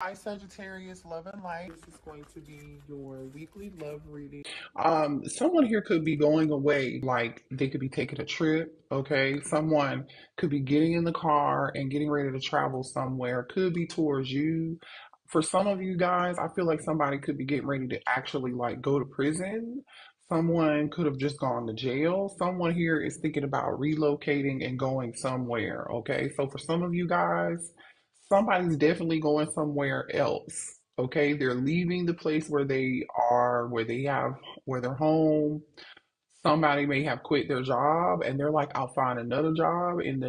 Hi Sagittarius, love and light. This is going to be your weekly love reading. Someone here could be going away, like they could be taking a trip, okay? Someone could be getting in the car and getting ready to travel somewhere, could be towards you. For some of you guys, I feel like somebody could be getting ready to actually like go to prison. Someone could have just gone to jail. Someone here is thinking about relocating and going somewhere, okay? So for some of you guys, somebody's definitely going somewhere else. Okay, they're leaving the place where they are, where they're home. Somebody may have quit their job and they're like, I'll find another job in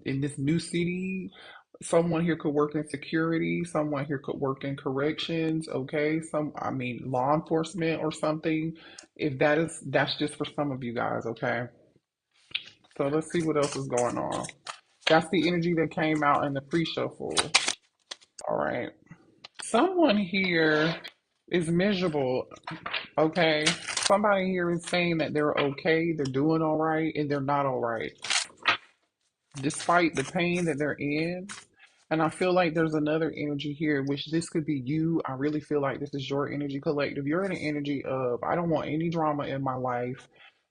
in this new city. Someone here could work in security. Someone here could work in corrections. Okay, I mean, law enforcement or something. If that's just for some of you guys. Okay, so let's see what else is going on. That's the energy that came out in the pre-shuffle. All right. Someone here is miserable, okay? Somebody here is saying that they're okay, they're doing all right, and they're not all right, despite the pain that they're in. And I feel like there's another energy here, which this could be you. I really feel like this is your energy collective. You're in an energy of, I don't want any drama in my life.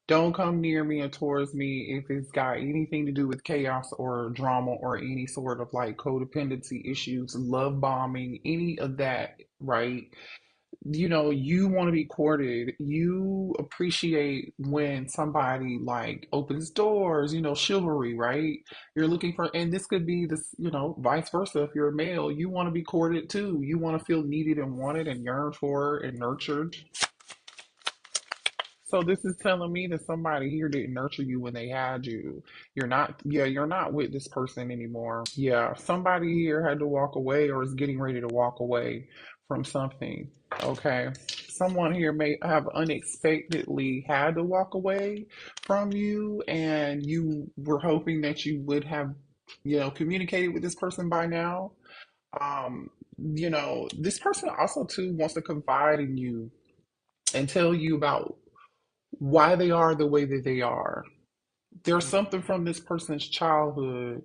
Don't come near me or towards me if it's got anything to do with chaos or drama or any sort of like codependency issues, love bombing, any of that, right? You want to be courted. You appreciate when somebody like opens doors, chivalry, right? You're looking for, and this could be this, vice versa. If you're a male, you want to be courted too. You want to feel needed and wanted and yearned for and nurtured. So this is telling me that somebody here didn't nurture you when they had you. You're not with this person anymore. Yeah, somebody here had to walk away or is getting ready to walk away from something. Okay. Someone here may have unexpectedly had to walk away from you, and you were hoping that you would have, communicated with this person by now. This person also too wants to confide in you and tell you about why they are the way that they are. There's something from this person's childhood.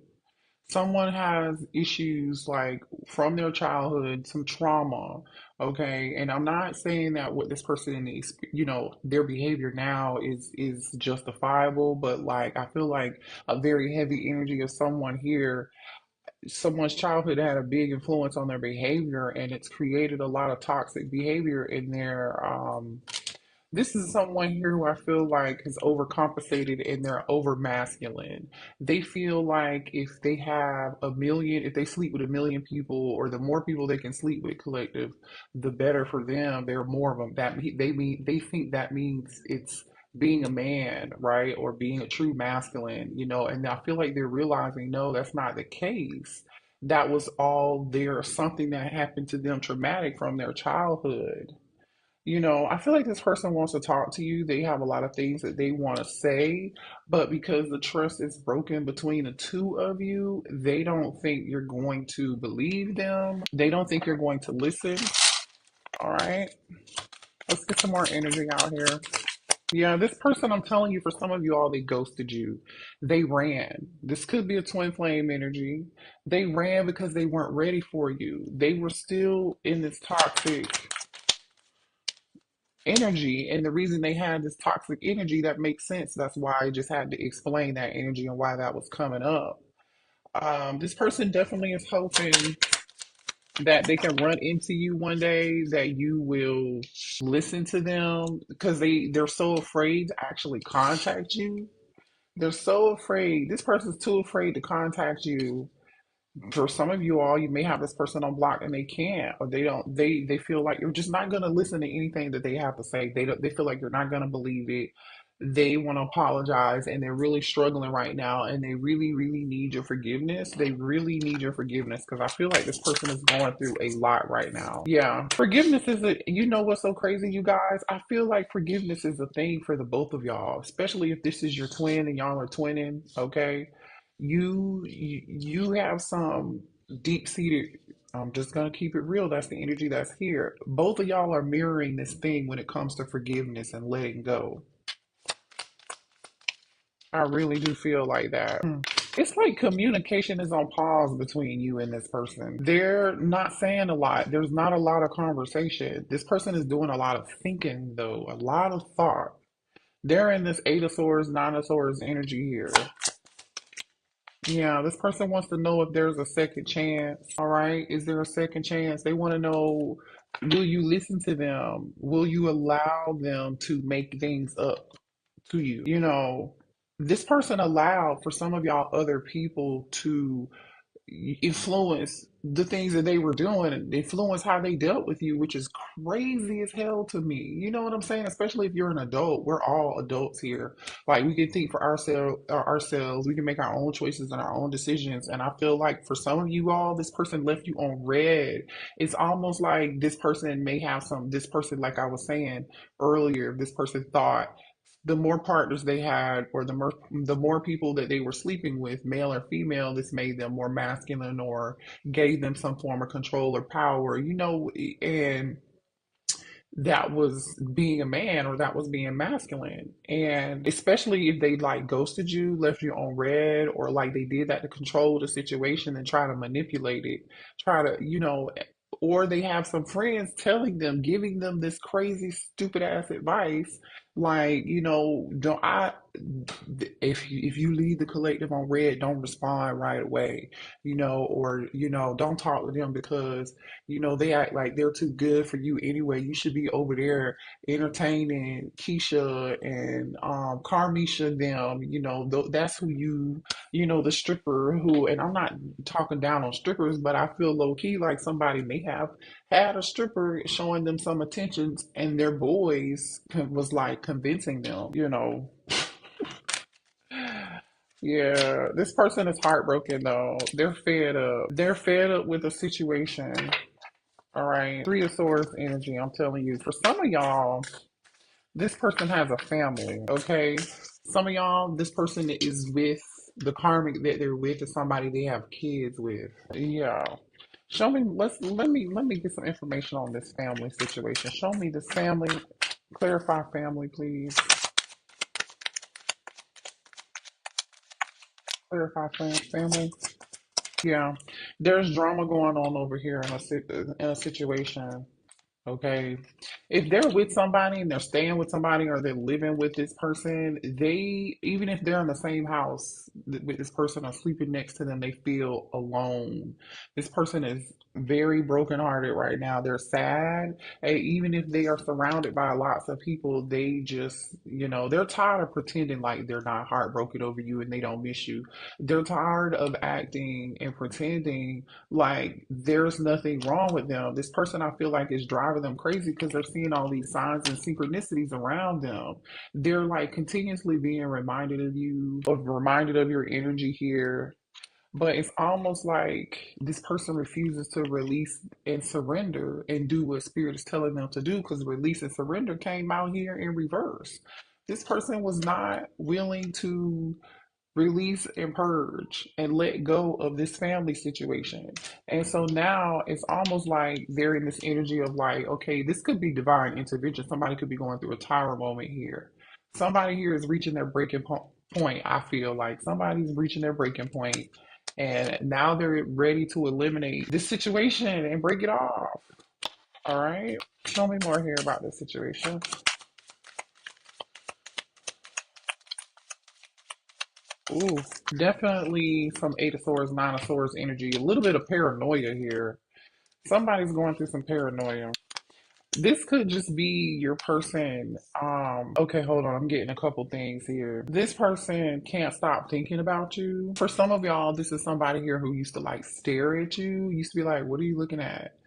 Someone has issues like from their childhood, some trauma, okay? And I'm not saying that what this person is, their behavior now is justifiable, but like I feel like a very heavy energy of someone here, someone's childhood had a big influence on their behavior, and it's created a lot of toxic behavior in their this is someone here who I feel like has overcompensated and they're over masculine. They feel like if they sleep with a million people, or the more people they can sleep with collective, the better for them. They're more of them. They think that means it's being a man, right? Or being a true masculine, and I feel like they're realizing, no, that's not the case. That was all there, something that happened to them traumatic from their childhood. I feel like this person wants to talk to you. They have a lot of things that they want to say, but because the trust is broken between the two of you, they don't think you're going to believe them. They don't think you're going to listen. All right. Let's get some more energy out here. Yeah, this person, I'm telling you, for some of you all, they ghosted you. They ran. This could be a twin flame energy. They ran because they weren't ready for you. They were still in this toxic energy, and the reason they had this toxic energy, that makes sense. That's why I just had to explain that energy and why that was coming up. This person definitely is hoping that they can run into you one day, that you will listen to them, because they're so afraid to actually contact you. They're so afraid. This person's too afraid to contact you. For some of you all, you may have this person on block and they can't, or they don't. They feel like you're just not going to listen to anything that they have to say. They feel like you're not going to believe it. They want to apologize, and they're really struggling right now, and they really really need your forgiveness. They really need your forgiveness, because I feel like this person is going through a lot right now. Yeah, forgiveness is a. You know what's so crazy, you guys? I feel like forgiveness is a thing for the both of y'all, especially if this is your twin and y'all are twinning. Okay, you have some deep seated. I'm just gonna keep it real. That's the energy that's here. Both of y'all are mirroring this thing when it comes to forgiveness and letting go. I really do feel like that. It's like communication is on pause between you and this person. They're not saying a lot. There's not a lot of conversation. This person is doing a lot of thinking, though, a lot of thought. They're in this Eight of Swords, Nine of Swords energy here. Yeah, this person wants to know if there's a second chance. All right. Is there a second chance? They want to know, will you listen to them? Will you allow them to make things up to you? This person allowed for some of y'all other people to influence the things that they were doing and influence how they dealt with you, which is crazy as hell to me. You know what I'm saying? Especially if you're an adult. We're all adults here. Like we can think for ourselves. We can make our own choices and our own decisions. And I feel like for some of you all, this person left you on red. It's almost like this person may have this person, like I was saying earlier, this person thought the more partners they had, or the more people that they were sleeping with, male or female, this made them more masculine or gave them some form of control or power, and that was being a man or that was being masculine. And especially if they like ghosted you, left you on red, or like they did that to control the situation and try to manipulate it, try to, or they have some friends telling them, giving them this crazy, stupid ass advice. Like, don't I, if you leave the collective on red, don't respond right away, or, don't talk to them because they act like they're too good for you anyway. You should be over there entertaining Keisha and Carmisha them. That's who the stripper who, and I'm not talking down on strippers, but I feel low key like somebody may have had a stripper showing them some attentions and their boys was like convincing them. Yeah, this person is heartbroken though. They're fed up. They're fed up with the situation. All right. Three of Swords energy, I'm telling you. For some of y'all, this person has a family, okay? Some of y'all, this person is with the karmic that they're with is somebody they have kids with. Yeah. Show me, let me get some information on this family situation. Show me this family. Clarify family, please. Clarify family. Yeah. There's drama going on over here in a situation. Okay. If they're with somebody and they're staying with somebody or they're living with this person, even if they're in the same house with this person or sleeping next to them, they feel alone. This person is very brokenhearted right now. They're sad. And even if they are surrounded by lots of people, they just, they're tired of pretending like they're not heartbroken over you and they don't miss you. They're tired of acting and pretending like there's nothing wrong with them. This person I feel like is driving them crazy because they're seeing all these signs and synchronicities around them. They're like continuously being reminded of your energy here. But it's almost like this person refuses to release and surrender and do what spirit is telling them to do, because release and surrender came out here in reverse. This person was not willing to release and purge and let go of this family situation. And so now it's almost like they're in this energy of like, okay, this could be divine intervention. Somebody could be going through a Taro moment here. Somebody here is reaching their point. I feel like somebody's reaching their breaking point, and now they're ready to eliminate this situation and break it off. All right. Show me more here about this situation. Ooh, definitely some Eight of Swords, Nine of Swords energy. A little bit of paranoia here. Somebody's going through some paranoia. This could just be your person. Okay, hold on. I'm getting a couple things here. This person can't stop thinking about you. For some of y'all, this is somebody here who used to like stare at you. Used to be like, what are you looking at?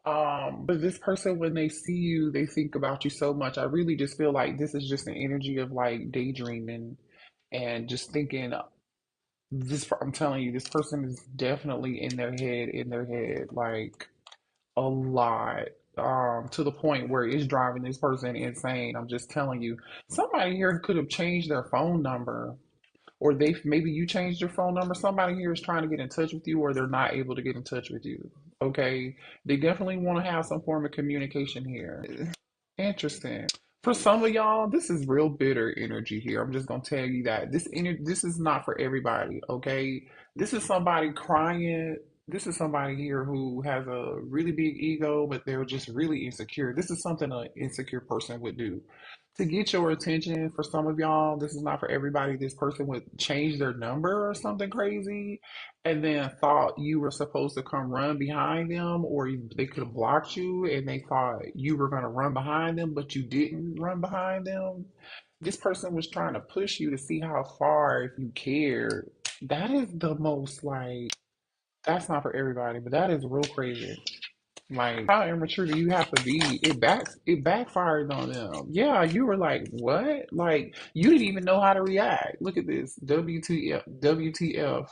But this person, when they see you, they think about you so much. I really just feel like this is just an energy of like daydreaming and just thinking I'm telling you, this person is definitely in their head, like a lot. To the point where it's driving this person insane. I'm just telling you. Somebody here could have changed their phone number, or maybe you changed your phone number. Somebody here is trying to get in touch with you, or they're not able to get in touch with you. Okay. They definitely want to have some form of communication here. Interesting. For some of y'all, this is real bitter energy here. I'm just gonna tell you that this is not for everybody, okay? This is somebody crying. This is somebody here who has a really big ego, but they're just really insecure. This is something an insecure person would do. To get your attention, for some of y'all, this is not for everybody. This person would change their number or something crazy, and then thought you were supposed to come run behind them, or they could have blocked you and they thought you were going to run behind them, but you didn't run behind them. This person was trying to push you to see how far, if you cared. That is the most like, that's not for everybody, but that is real crazy. Like, how immature do you have to be? It backfired on them. Yeah, you were like, what? Like, you didn't even know how to react. Look at this. WTF, WTF.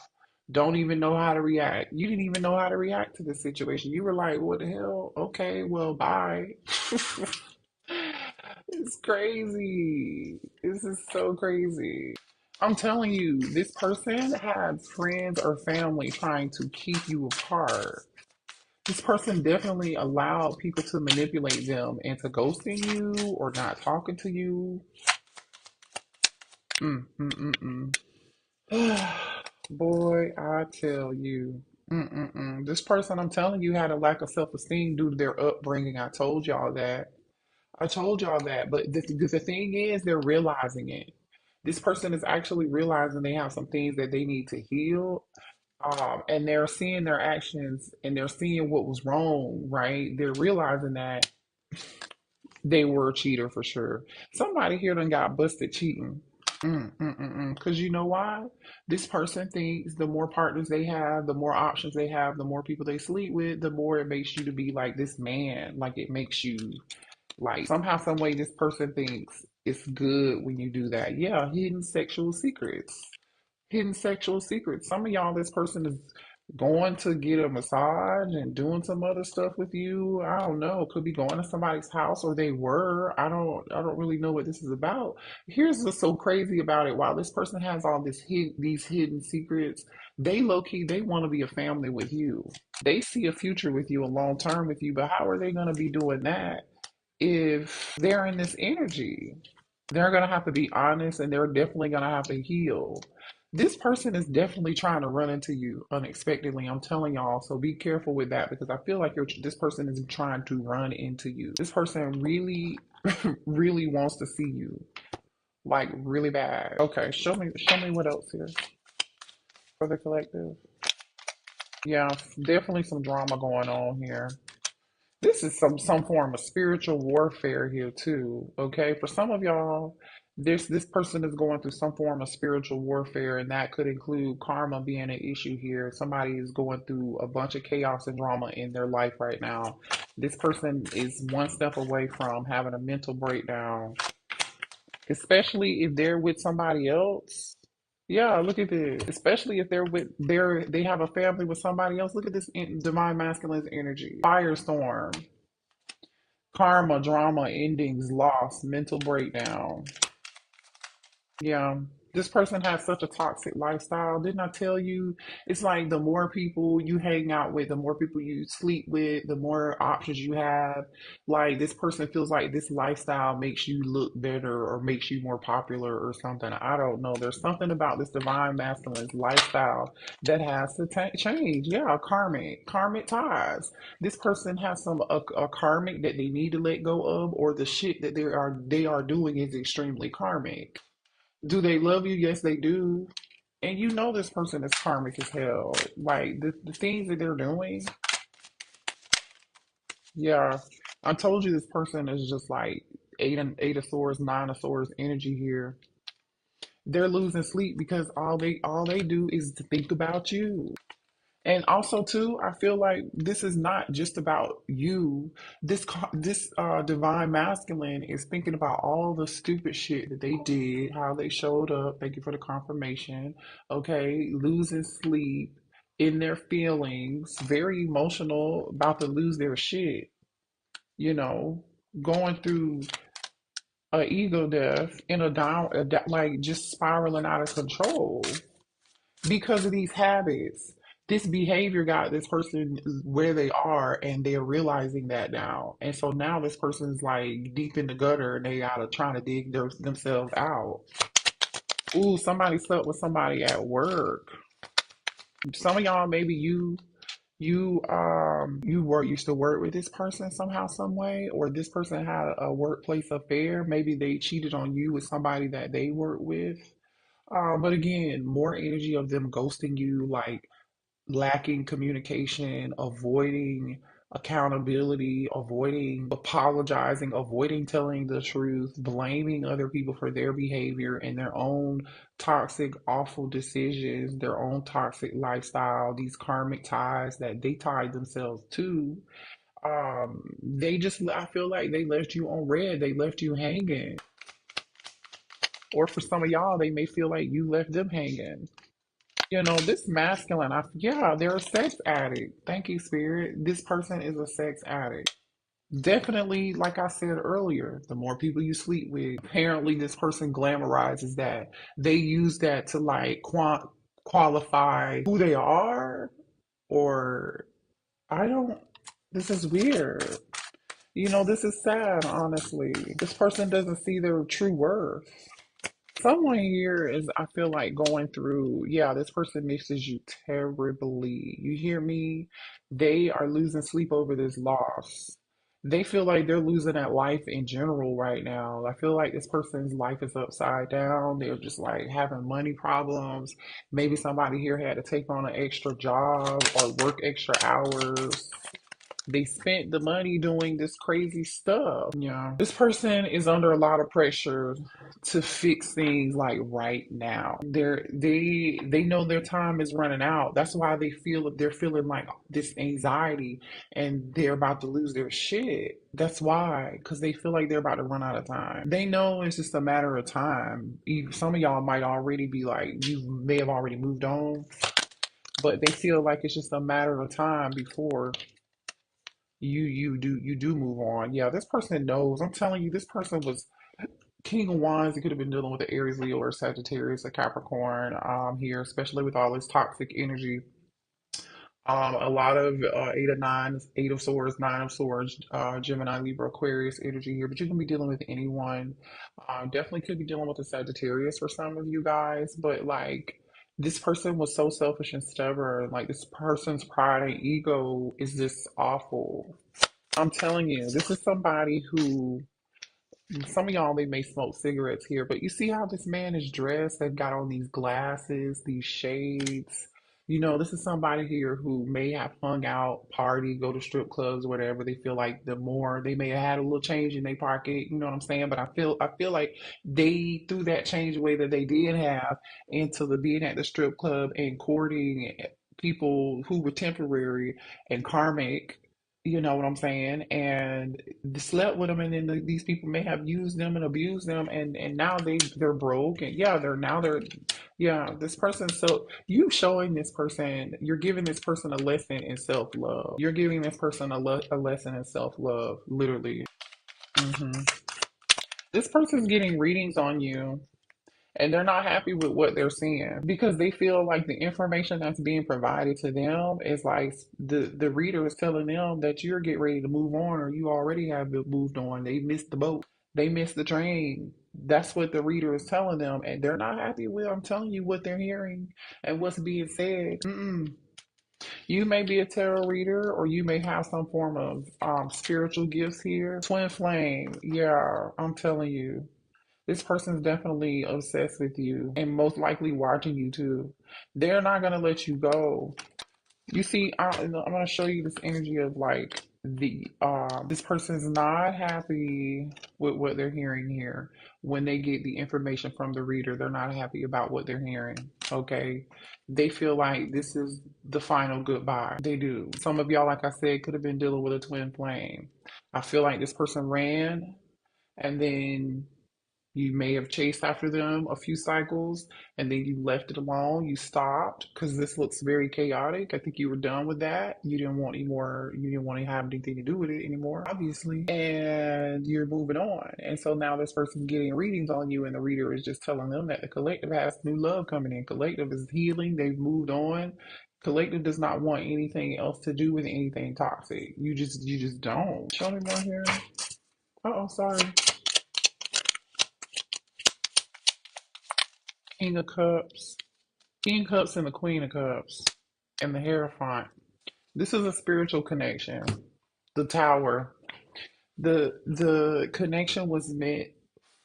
Don't even know how to react. You didn't even know how to react to the situation. You were like, what the hell? Okay, well, bye. It's crazy. This is so crazy. I'm telling you, this person has friends or family trying to keep you apart. This person definitely allowed people to manipulate them into ghosting you or not talking to you. Mm, mm, mm, mm. Boy, I tell you. This person, I'm telling you, had a lack of self-esteem due to their upbringing. I told y'all that. I told y'all that. But the thing is, they're realizing it. This person is actually realizing they have some things that they need to heal, and they're seeing their actions and they're seeing what was wrong, right? They're realizing that they were a cheater for sure. Somebody here done got busted cheating. Because you know why? This person thinks the more partners they have, the more options they have, the more people they sleep with, the more it makes you to be like this man. Like it makes you like somehow, some way, this person thinks it's good when you do that. Yeah, hidden sexual secrets. Hidden sexual secrets. Some of y'all, this person is going to get a massage and doing some other stuff with you. I don't know. Could be going to somebody's house, or they were. I don't really know what this is about. Here's what's so crazy about it. While this person has all these hidden secrets, they low key they want to be a family with you. They see a future with you, a long term with you. But how are they going to be doing that if they're in this energy? They're going to have to be honest, and they're definitely going to have to heal. This person is definitely trying to run into you unexpectedly. I'm telling y'all, so be careful with that because I feel like this person is trying to run into you. This person really, really wants to see you, like really bad. Okay, show me what else here for the collective. Yeah, definitely some drama going on here. This is some form of spiritual warfare here too. Okay, for some of y'all, this person is going through some form of spiritual warfare, and that could include karma being an issue here. Somebody is going through a bunch of chaos and drama in their life right now. This person is one step away from having a mental breakdown, especially if they're with somebody else. Yeah, look at this. Especially if they have a family with somebody else. Look at this divine masculine energy. Firestorm. Karma, drama, endings, loss, mental breakdown. Yeah, this person has such a toxic lifestyle. Didn't I tell you? It's like the more people you hang out with, the more people you sleep with, the more options you have. Like this person feels like this lifestyle makes you look better or makes you more popular or something. I don't know. There's something about this divine masculine's lifestyle that has to change. Yeah, karmic ties. This person has a karmic that they need to let go of, or the shit that they are doing is extremely karmic. Do they love you? Yes, they do. And you know this person is karmic as hell. Like the things that they're doing. Yeah. I told you this person is just like eight of swords, nine of swords energy here. They're losing sleep because all they do is to think about you. And also too, I feel like this is not just about you. This divine masculine is thinking about all the stupid shit that they did, how they showed up. Thank you for the confirmation. Okay, losing sleep in their feelings, very emotional, about to lose their shit. You know, going through a ego death in like just spiraling out of control because of these habits. this behavior got this person where they are, and they're realizing that now. And so now this person's like deep in the gutter, and they gotta trying to dig themselves out. Ooh, somebody slept with somebody at work. Some of y'all, maybe you work used to work with this person somehow, some way, or this person had a workplace affair. Maybe they cheated on you with somebody that they work with. But again, more energy of them ghosting you, like lacking communication, avoiding accountability, avoiding apologizing, avoiding telling the truth, blaming other people for their behavior and their own toxic, awful decisions, their own toxic lifestyle, these karmic ties that they tied themselves to. They just, I feel like they left you on red, they left you hanging. Or for some of y'all, they may feel like you left them hanging. You know, this masculine, yeah, they're a sex addict. Thank you, Spirit. This person is a sex addict. Definitely, like I said earlier, the more people you sleep with, apparently this person glamorizes that. They use that to like qualify who they are, or I don't, this is weird. You know, this is sad, honestly. This person doesn't see their true worth. Someone here is, I feel like, going through, yeah, this person misses you terribly. You hear me? They are losing sleep over this loss. They feel like they're losing at life in general right now. I feel like this person's life is upside down. They're just like having money problems. Maybe somebody here had to take on an extra job or work extra hours. They spent the money doing this crazy stuff. Yeah. This person is under a lot of pressure to fix things like right now. They know their time is running out. That's why they're feeling like this anxiety and they're about to lose their shit. That's why, because they feel like they're about to run out of time. They know it's just a matter of time. Some of y'all might already be like, you may have already moved on, but they feel like it's just a matter of time before you do move on. Yeah, this person knows. I'm telling you, this person was King of Wands. He could have been dealing with the Aries, Leo, or Sagittarius, or Capricorn. Here, especially with all this toxic energy. A lot of eight of nine, eight of swords, nine of swords, Gemini, Libra, Aquarius energy here. But you can be dealing with anyone. Definitely could be dealing with a Sagittarius for some of you guys. But like, this person was so selfish and stubborn. Like, this person's pride and ego is just awful. I'm telling you, this is somebody who, some of y'all, they may smoke cigarettes here, but you see how this man is dressed? They've got on these glasses, these shades. You know, this is somebody here who may have hung out, party, go to strip clubs, whatever. They feel like the more they may have had a little change in their pocket, you know what I'm saying? But I feel like they threw that change away that they did have into the being at the strip club and courting people who were temporary and karmic. You know what I'm saying? And slept with them, and then these people may have used them and abused them, and now they're broke, and yeah, yeah, this person. So you showing this person, you're giving this person a lesson in self love. You're giving this person a lesson in self love, literally. hmm This person's getting readings on you, and they're not happy with what they're seeing because they feel like the information that's being provided to them is like the reader is telling them that you're getting ready to move on, or you already have moved on. They missed the boat. They missed the train. That's what the reader is telling them, and they're not happy with. I'm telling you what they're hearing and what's being said. You may be a tarot reader, or you may have some form of spiritual gifts here. Twin flame, yeah, I'm telling you. This person's definitely obsessed with you and most likely watching you too. They're not gonna let you go. You see, I'm gonna show you this energy of like this person's not happy with what they're hearing here. When they get the information from the reader, they're not happy about what they're hearing. Okay, they feel like this is the final goodbye. They do. Some of y'all, like I said, could have been dealing with a twin flame. I feel like this person ran, and then you may have chased after them a few cycles, and then you left it alone. You stopped because this looks very chaotic. I think you were done with that. You didn't want any more, you didn't want to have anything to do with it anymore, obviously. And you're moving on. And so now this person's getting readings on you, and the reader is just telling them that the collective has new love coming in. Collective is healing. They've moved on. Collective does not want anything else to do with anything toxic. You just don't. Show me more here. Oh, sorry. King of Cups. King of Cups and the Queen of Cups. And the Hierophant. This is a spiritual connection. The Tower. The connection was meant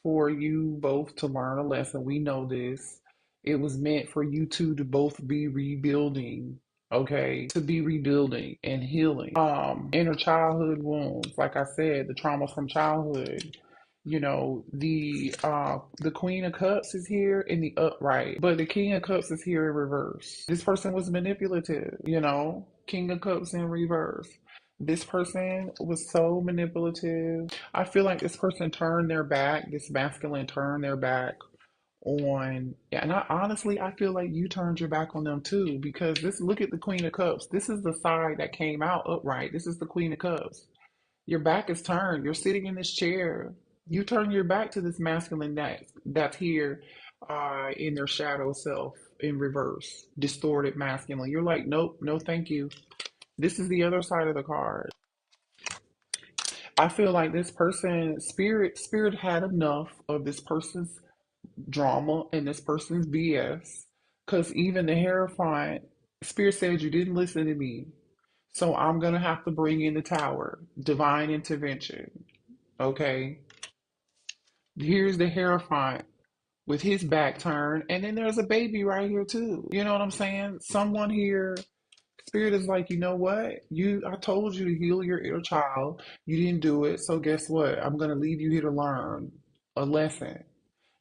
for you both to learn a lesson. We know this. It was meant for you two to both be rebuilding, okay? To be rebuilding and healing. Inner childhood wounds, like I said, the trauma from childhood. The Queen of Cups is here in the upright, but the King of Cups is here in reverse. This person was manipulative. King of Cups in reverse. This person was so manipulative. I feel like this person turned their back, this masculine turned their back on, and honestly, I feel like you turned your back on them too, because look at the Queen of Cups. This is the side that came out upright. This is the Queen of Cups. Your back is turned. You're sitting in this chair. You turn your back to this masculine that's here in their shadow self in reverse, distorted masculine. You're like, nope, no, thank you. This is the other side of the card. I feel like this person, spirit had enough of this person's drama and this person's BS. Because even the Hierophant, spirit said you didn't listen to me. So I'm gonna have to bring in the Tower, divine intervention. Okay. Here's the Hierophant with his back turned, and then there's a baby right here too. You know what I'm saying? Someone here. Spirit is like, you know what? I told you to heal your inner child. You didn't do it. So guess what? I'm gonna leave you here to learn a lesson.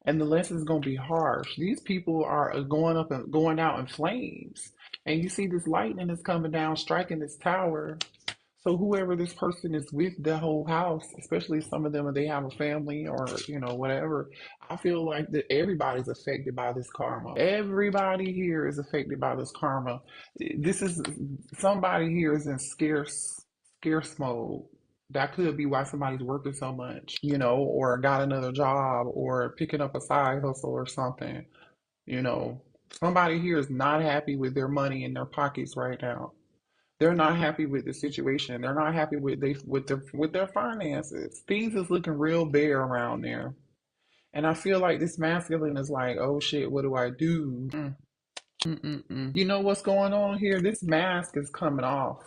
And the lesson is gonna be harsh. These people are going up and going out in flames. And you see this lightning is coming down, striking this tower. So whoever this person is with, the whole house, especially some of them, if they have a family or whatever, I feel like that everybody's affected by this karma. Everybody here is affected by this karma. This is somebody here is in scarce mode. That could be why somebody's working so much, or got another job or picking up a side hustle or something. You know, somebody here is not happy with their money in their pockets right now. They're not happy with the situation. They're not happy with their finances. Things is looking real bare around there. And I feel like this masculine is like, oh shit, what do I do? Mm-mm-mm. You know what's going on here? This mask is coming off.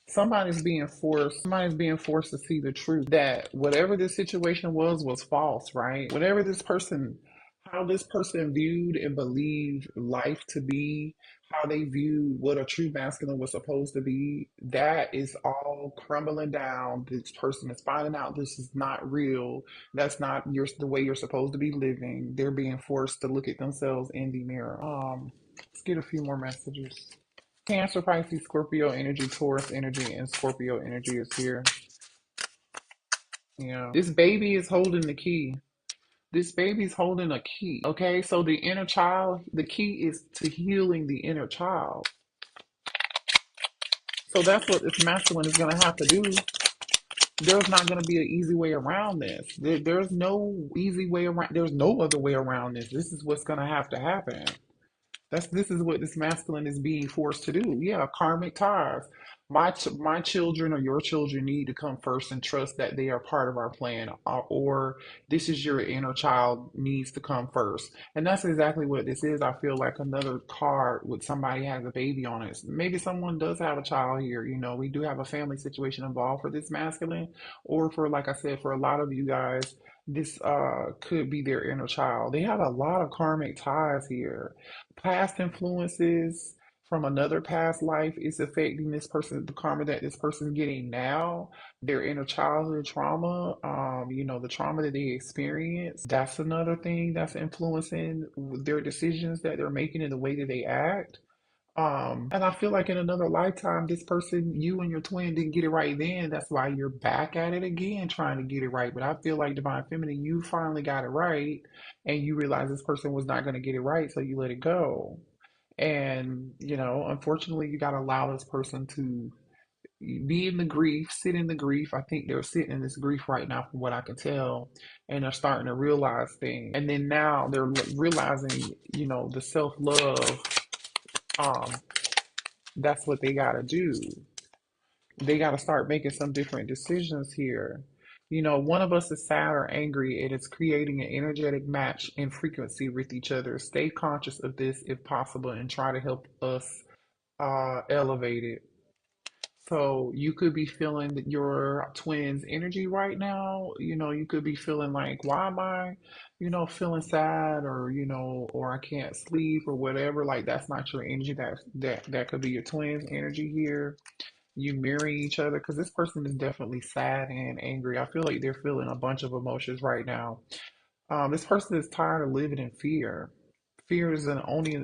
Somebody's being forced to see the truth that whatever this situation was false, right? How this person viewed and believed life to be, how they viewed what a true masculine was supposed to be, that is all crumbling down. This person is finding out this is not real. That's not the way you're supposed to be living. They're being forced to look at themselves in the mirror. Let's get a few more messages. Cancer, Pisces, Scorpio energy, Taurus energy, and Scorpio energy is here. Yeah. This baby is holding the key. This baby's holding a key. Okay, so the inner child, the key is to healing the inner child. So that's what this masculine is going to have to do. There's not going to be an easy way around this. There's no easy way around. There's no other way around this. This is what's going to have to happen. This is what this masculine is being forced to do. Yeah, karmic ties. My children or your children need to come first and trust that they are part of our plan, or this is your inner child needs to come first, and that's exactly what this is. I feel like another card with somebody has a baby on it. Maybe someone does have a child here. We do have a family situation involved for this masculine, or for, like I said, for a lot of you guys, this could be their inner child. They have a lot of karmic ties here. Past influences from another past life is affecting this person, the karma that this person's getting now, their inner childhood trauma, the trauma that they experienced. That's another thing that's influencing their decisions that they're making and the way that they act. And I feel like in another lifetime, this person, you and your twin didn't get it right then. That's why you're back at it again, trying to get it right. But I feel like Divine Feminine, you finally got it right, and you realize this person was not going to get it right, so you let it go. And, unfortunately, you got to allow this person to be in the grief, sit in the grief. I think they're sitting in this grief right now, from what I can tell, and they're starting to realize things. And then now they're realizing, the self love. Um, That's what they got to do. They got to start making some different decisions here. One of us is sad or angry, and it's creating an energetic match in frequency with each other. Stay conscious of this if possible and try to help us elevate it. So you could be feeling that your twin's energy right now. You could be feeling like, why am I, feeling sad, or or I can't sleep or whatever. Like that's not your energy. That could be your twin's energy here. You mirroring each other because this person is definitely sad and angry. I feel like they're feeling a bunch of emotions right now. This person is tired of living in fear. Fear is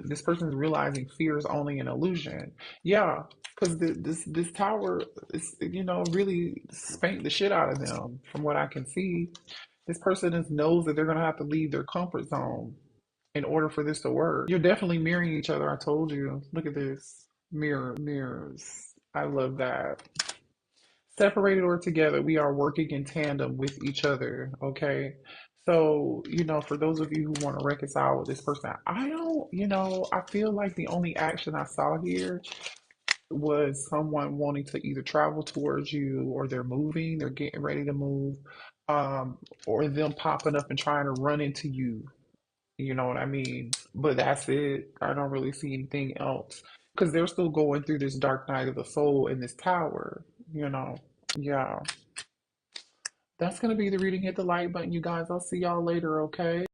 this person is realizing fear is only an illusion. Yeah, because this tower is really spanked the shit out of them from what I can see. This person knows that they're gonna have to leave their comfort zone in order for this to work. You're definitely mirroring each other. I told you. Look at this. Mirrors. I love that. Separated or together, we are working in tandem with each other. Okay. So, for those of you who want to reconcile with this person, I don't, I feel like the only action I saw here was someone wanting to either travel towards you, or they're moving, they're getting ready to move, or them popping up and trying to run into you. You know what I mean? But that's it. I don't really see anything else because they're still going through this dark night of the soul in this tower, you know? Yeah. That's going to be the reading. Hit the like button, you guys. I'll see y'all later, okay?